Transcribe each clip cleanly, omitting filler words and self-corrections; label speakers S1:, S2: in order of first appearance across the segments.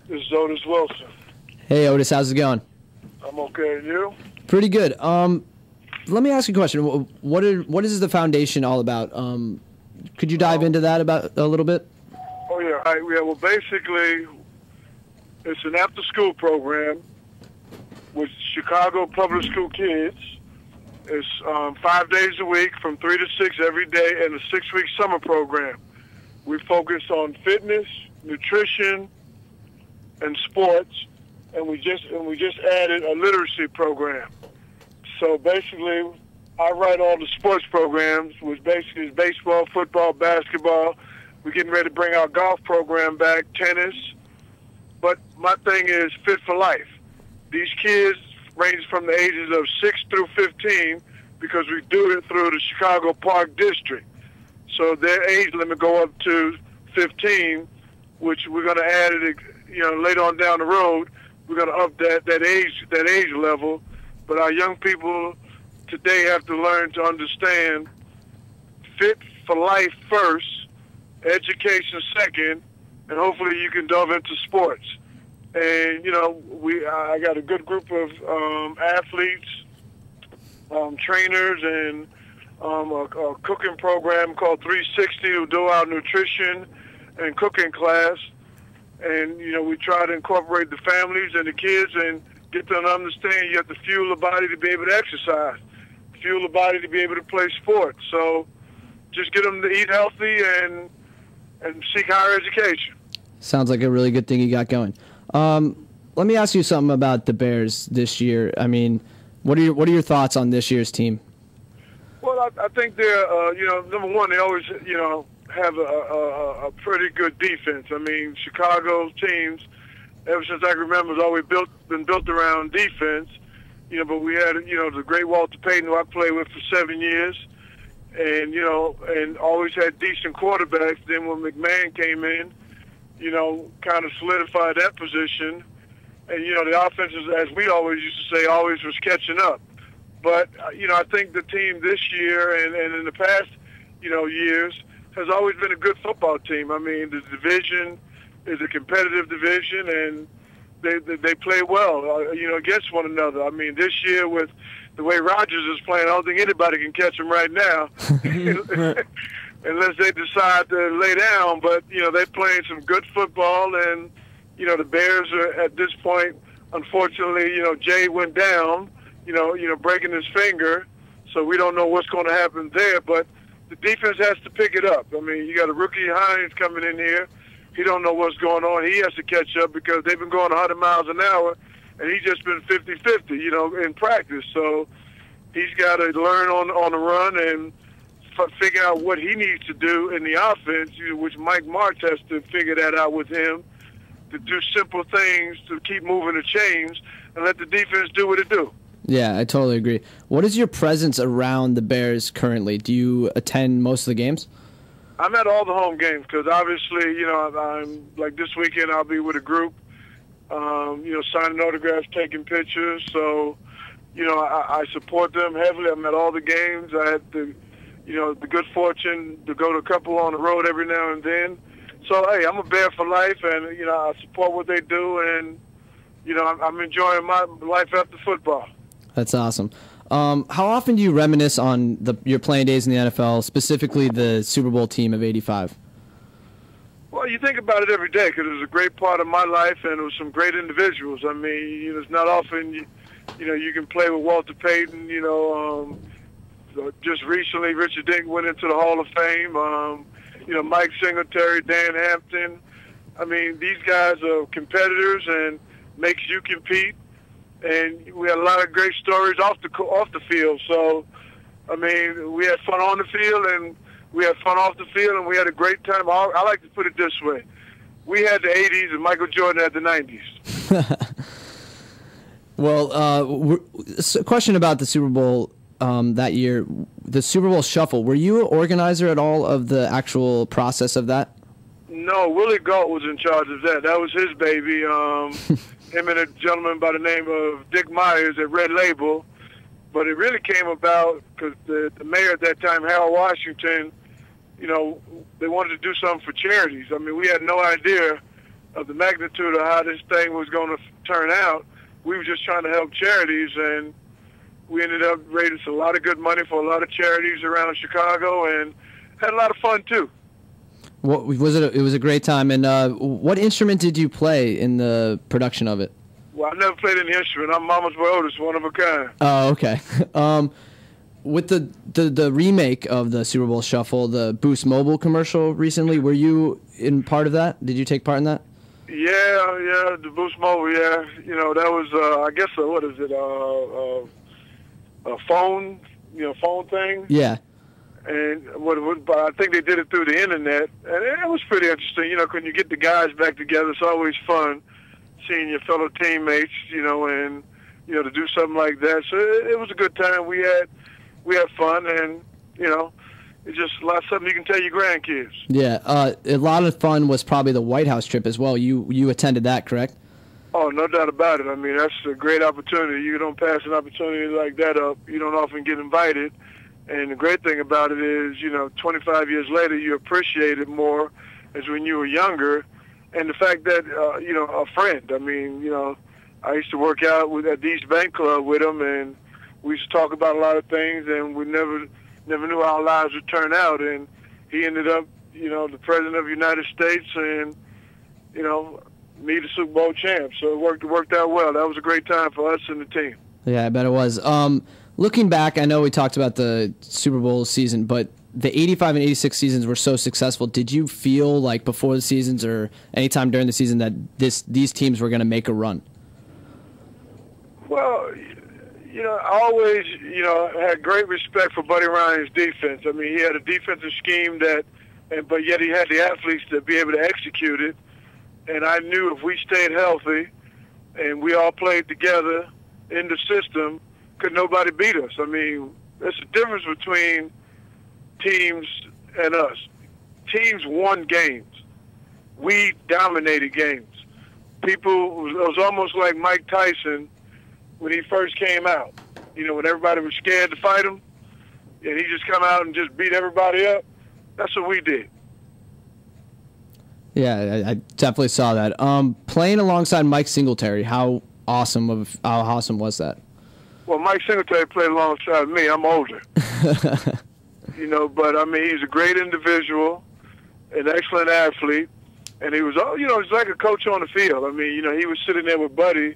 S1: This is Otis Wilson.
S2: Hey Otis, how's it going?
S1: I'm okay, and you?
S2: Pretty good. Let me ask you a question. What is the foundation all about? Could you dive into that about a little bit?
S1: Oh yeah, well basically, it's an after-school program with Chicago public school kids. It's 5 days a week from 3 to 6 every day, and a 6-week summer program. We focus on fitness, nutrition, and sports, and we just added a literacy program. So basically, I write all the sports programs, which basically is baseball, football, basketball. We're getting ready to bring our golf program back, tennis. But my thing is fit for life. These kids range from the ages of 6 through 15 because we do it through the Chicago Park District. So their age limit go up to 15, which we're going to add it, later on down the road. We're going to up that age level. But our young people today have to learn to understand fit for life first, education second, and hopefully you can delve into sports. And I got a good group of athletes, trainers, and a cooking program called 360 who do our nutrition and cooking class. And we try to incorporate the families and the kids and get them to understand you have to fuel the body to be able to exercise, fuel the body to be able to play sports. So just get them to eat healthy and seek higher education.
S2: Sounds like a really good thing you got going. Let me ask you something about the Bears this year. I mean, what are your thoughts on this year's team?
S1: Well, I think they're, number one, they always, have a pretty good defense. I mean, Chicago's teams, ever since I can remember, has always been built around defense. But we had, the great Walter Payton, who I played with for 7 years, and and always had decent quarterbacks. Then when McMahon came in, kind of solidified that position. And, the offenses, as we always used to say, always was catching up. But, I think the team this year and in the past, years has always been a good football team. I mean, the division is a competitive division, and they play well, against one another. I mean, this year with the way Rodgers is playing, I don't think anybody can catch him right now. Unless they decide to lay down. But, they're playing some good football, and, the Bears are at this point, unfortunately, Jay went down, breaking his finger, so we don't know what's going to happen there. But the defense has to pick it up. I mean, you got a rookie Hines coming in here. He don't know what's going on. He has to catch up because they've been going 100 miles an hour, and he's just been 50-50, in practice. So he's got to learn on the run and figure out what he needs to do in the offense, which Mike Martz has to figure that out with him, to do simple things to keep moving the chains and let the defense do what it do.
S2: Yeah, I totally agree. What is your presence around the Bears currently? Do you attend most of the games?
S1: I'm at all the home games because obviously, I'm like this weekend I'll be with a group, signing autographs, taking pictures. So, I support them heavily. I'm at all the games. I had the good fortune to go to a couple on the road every now and then. So, hey, I'm a Bear for life, and, I support what they do, and, I'm enjoying my life after football.
S2: That's awesome. How often do you reminisce on your playing days in the NFL, specifically the Super Bowl team of '85?
S1: Well, you think about it every day because it was a great part of my life, and it was some great individuals. I mean, it's not often, you can play with Walter Payton, just recently Richard Dink went into the Hall of Fame. Mike Singletary, Dan Hampton. I mean, these guys are competitors and makes you compete. And we had a lot of great stories off the field. So, I mean, we had fun on the field and we had fun off the field, and we had a great time. I like to put it this way. We had the 80s and Michael Jordan had the 90s.
S2: Well, a question about the Super Bowl that year, the Super Bowl Shuffle. Were you an organizer at all of the actual process of that?
S1: No, Willie Galt was in charge of that. That was his baby. Him and a gentleman by the name of Dick Myers at Red Label. But it really came about because the mayor at that time, Harold Washington, they wanted to do something for charities. I mean, we had no idea of the magnitude of how this thing was going to turn out. We were just trying to help charities, and we ended up raising a lot of good money for a lot of charities around Chicago, and had a lot of fun too.
S2: What was it? It was a great time. And what instrument did you play in the production of it?
S1: Well, I never played any instrument. I'm Mama's Boy Otis, one of a kind.
S2: Oh, okay. With the remake of the Super Bowl Shuffle, the Boost Mobile commercial recently, were you in part of that? Did you take part in that?
S1: Yeah, the Boost Mobile, yeah. You know, that was, I guess, what is it, a phone, phone thing?
S2: Yeah.
S1: And but I think they did it through the internet, and it was pretty interesting. You know, when you get the guys back together, it's always fun seeing your fellow teammates. And to do something like that. So it was a good time. We had fun, and it's just a lot of something you can tell your grandkids.
S2: Yeah, a lot of fun was probably the White House trip as well. You attended that, correct?
S1: Oh, no doubt about it. I mean, that's a great opportunity. You don't pass an opportunity like that up. You don't often get invited. And the great thing about it is, 25 years later, you appreciate it more as when you were younger. And the fact that, a friend, I mean, I used to work out at the East Bank Club with him, and we used to talk about a lot of things, and we never knew how our lives would turn out. And he ended up, the President of the United States, and, me the Super Bowl champ. So it worked out well. That was a great time for us and the team.
S2: Yeah, I bet it was. Looking back, I know we talked about the Super Bowl season, but the 85 and 86 seasons were so successful. Did you feel like before the seasons or anytime during the season that these teams were going to make a run?
S1: Well, I always, had great respect for Buddy Ryan's defense. I mean, he had a defensive scheme but yet he had the athletes to be able to execute it. And I knew if we stayed healthy and we all played together in the system, could nobody beat us. I mean, there's a difference between teams and us. Teams won games. We dominated games. It was almost like Mike Tyson when he first came out. When everybody was scared to fight him, and he just come out and just beat everybody up. That's what we did.
S2: Yeah, I definitely saw that. Playing alongside Mike Singletary, how awesome was that?
S1: Well, Mike Singletary played alongside me. I'm older. But I mean, he's a great individual, an excellent athlete, and he was, he's like a coach on the field. I mean, he was sitting there with Buddy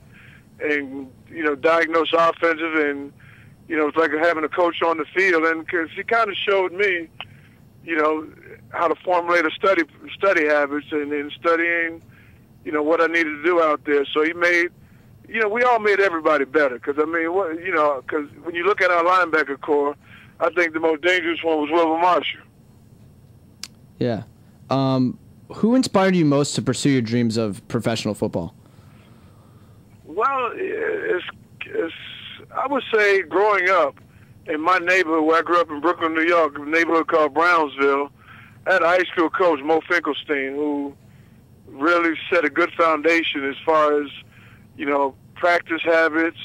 S1: and, diagnose offensive, and, it's like having a coach on the field. And because he kind of showed me, how to formulate a study habits and studying, what I needed to do out there. So he made, we all made everybody better. Because, I mean, because when you look at our linebacker core, I think the most dangerous one was Wilbur Marshall.
S2: Yeah. Who inspired you most to pursue your dreams of professional football?
S1: Well, I would say growing up in my neighborhood, where I grew up in Brooklyn, New York, a neighborhood called Brownsville, I had a high school coach, Mo Finkelstein, who really set a good foundation as far as, practice habits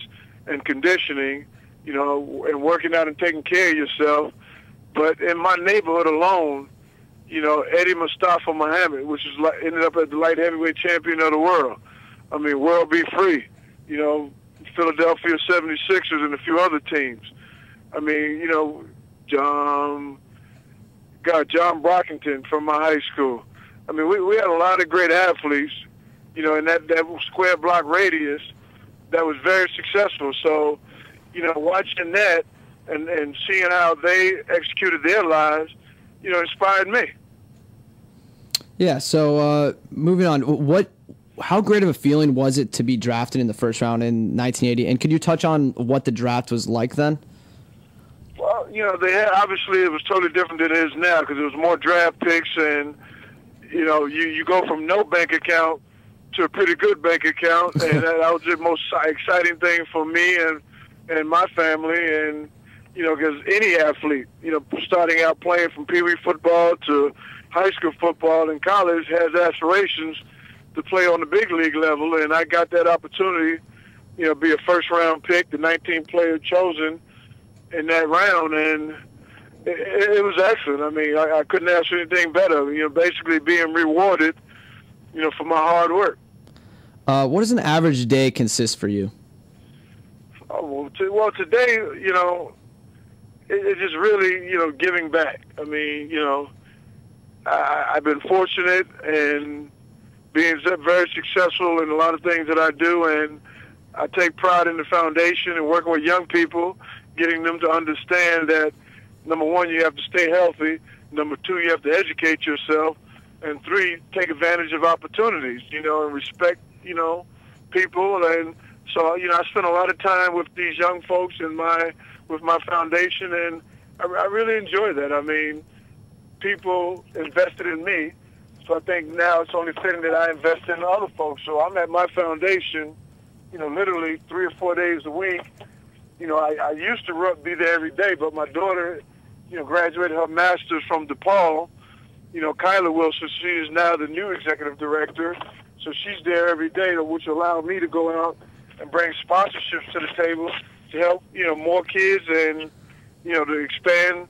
S1: and conditioning, and working out and taking care of yourself. But in my neighborhood alone, Eddie Mustafa Muhammad, which ended up as the light heavyweight champion of the world. I mean, world be free. Philadelphia 76ers and a few other teams. I mean, John Brockington from my high school. I mean, we had a lot of great athletes, in that square block radius that was very successful. So, watching that and seeing how they executed their lives, inspired me.
S2: Yeah, so moving on, how great of a feeling was it to be drafted in the first round in 1980? And could you touch on what the draft was like then?
S1: Well, obviously it was totally different than it is now because there was more draft picks, and you go from no bank account to a pretty good bank account, and that was the most exciting thing for me and my family, and because any athlete, starting out playing from Pee Wee football to high school football and college has aspirations to play on the big league level, and I got that opportunity, be a first-round pick, the 19th player chosen in that round, and it was excellent. I mean, I couldn't ask for anything better. Basically being rewarded for my hard work.
S2: What does an average day consist for you?
S1: Well, today, it's just really, giving back. I mean, I've been fortunate and being very successful in a lot of things that I do, and I take pride in the foundation and working with young people, getting them to understand that, number one, you have to stay healthy, number two, you have to educate yourself, and three, take advantage of opportunities, and respect, people. And so, I spend a lot of time with these young folks with my foundation, and I really enjoy that. I mean, people invested in me, so I think now it's only fitting that I invest in other folks. So I'm at my foundation, literally 3 or 4 days a week. I used to be there every day, but my daughter, graduated her master's from DePaul. Kyla Wilson, she is now the new executive director. So she's there every day, which allowed me to go out and bring sponsorships to the table to help, more kids and, to expand,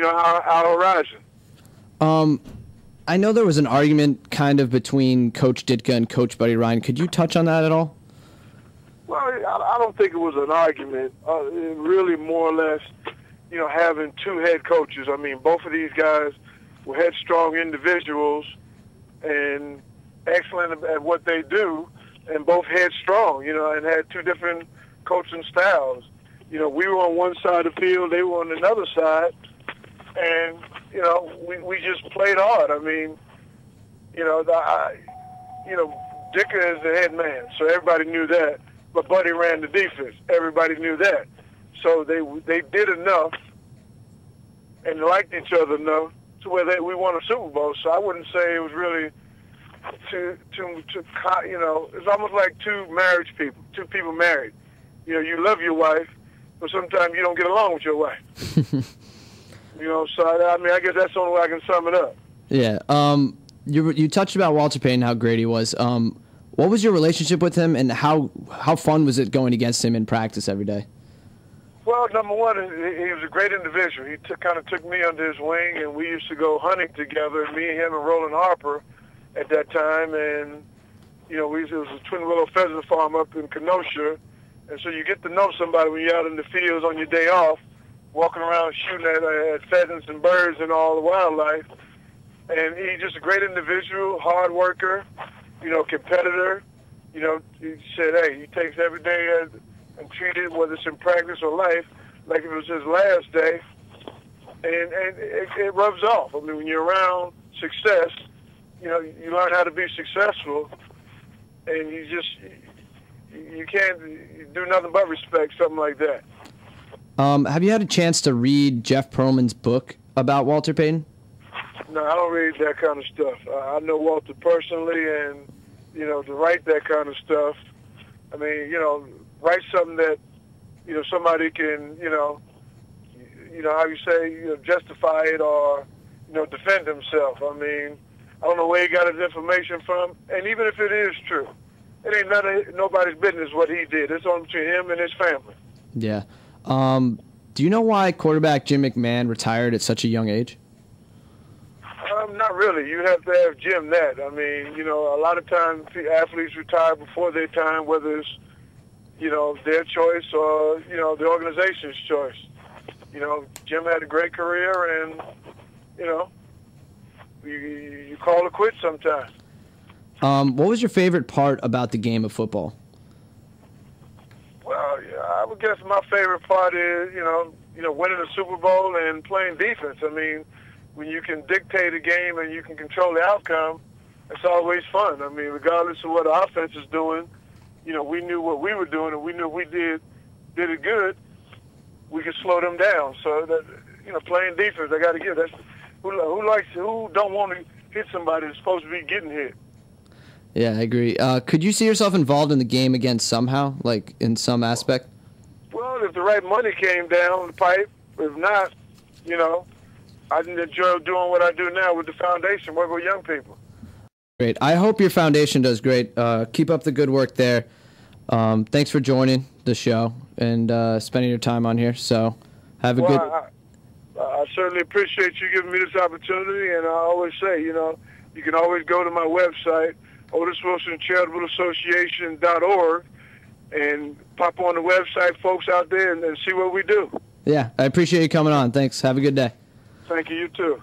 S1: our horizon.
S2: I know there was an argument kind of between Coach Ditka and Coach Buddy Ryan. Could you touch on that at all?
S1: Well, I don't think it was an argument. It really more or less, having two head coaches. I mean, both of these guys were headstrong individuals and excellent at what they do, and both headstrong, and had two different coaching styles. We were on one side of the field, they were on another side, and, we just played hard. I mean, Ditka is the head man, so everybody knew that. But Buddy ran the defense. Everybody knew that. So they did enough and liked each other enough to where we won a Super Bowl. So I wouldn't say it was really it's almost like two people married. You love your wife, but sometimes you don't get along with your wife. So I guess that's the only way I can sum it up.
S2: Yeah. You touched about Walter Payton, how great he was. What was your relationship with him, and how fun was it going against him in practice every day?
S1: Well, number one, he was a great individual. He kind of took me under his wing, and we used to go hunting together, me, him, and Roland Harper at that time. And, it was a Twin Willow Pheasant Farm up in Kenosha. And so you get to know somebody when you're out in the fields on your day off, walking around shooting at pheasants and birds and all the wildlife. And he's just a great individual, hard worker, competitor. He said, hey, he takes every day and treat it, whether it's in practice or life, like if it was his last day. And it rubs off. I mean, when you're around success, you learn how to be successful, and you can't do nothing but respect something like that.
S2: Have you had a chance to read Jeff Pearlman's book about Walter Payton?
S1: No, I don't read that kind of stuff. I know Walter personally, and, to write that kind of stuff, I mean, write something that, somebody can, how you say, justify it or, defend himself. I mean, I don't know where he got his information from, and even if it is true, it ain't nobody's business what he did. It's only between him and his family. Yeah.
S2: Do you know why quarterback Jim McMahon retired at such a young age?
S1: Not really. You have to have Jim that. I mean, a lot of times athletes retire before their time, whether it's, their choice or, the organization's choice. Jim had a great career, and, you call it quits sometimes.
S2: What was your favorite part about the game of football?
S1: Well, I would guess my favorite part is, winning the Super Bowl and playing defense. I mean, when you can dictate a game and you can control the outcome, it's always fun. I mean, regardless of what the offense is doing, we knew what we were doing, and we knew if we did it good, we could slow them down. So that, playing defense, I got to give. That's who don't want to hit somebody that's supposed to be getting hit.
S2: Yeah, I agree. Could you see yourself involved in the game again somehow, like in some aspect?
S1: Well, if the right money came down the pipe, if not, I enjoy doing what I do now with the foundation, working with young people.
S2: Great. I hope your foundation does great. Keep up the good work there. Thanks for joining the show and spending your time on here. So have a good...
S1: I certainly appreciate you giving me this opportunity, and I always say, you can always go to my website Otis Wilson Charitable Association.org, and pop on the website, folks out there, and see what we do.
S2: Yeah, I appreciate you coming on. Thanks. Have a good day.
S1: Thank you. You too.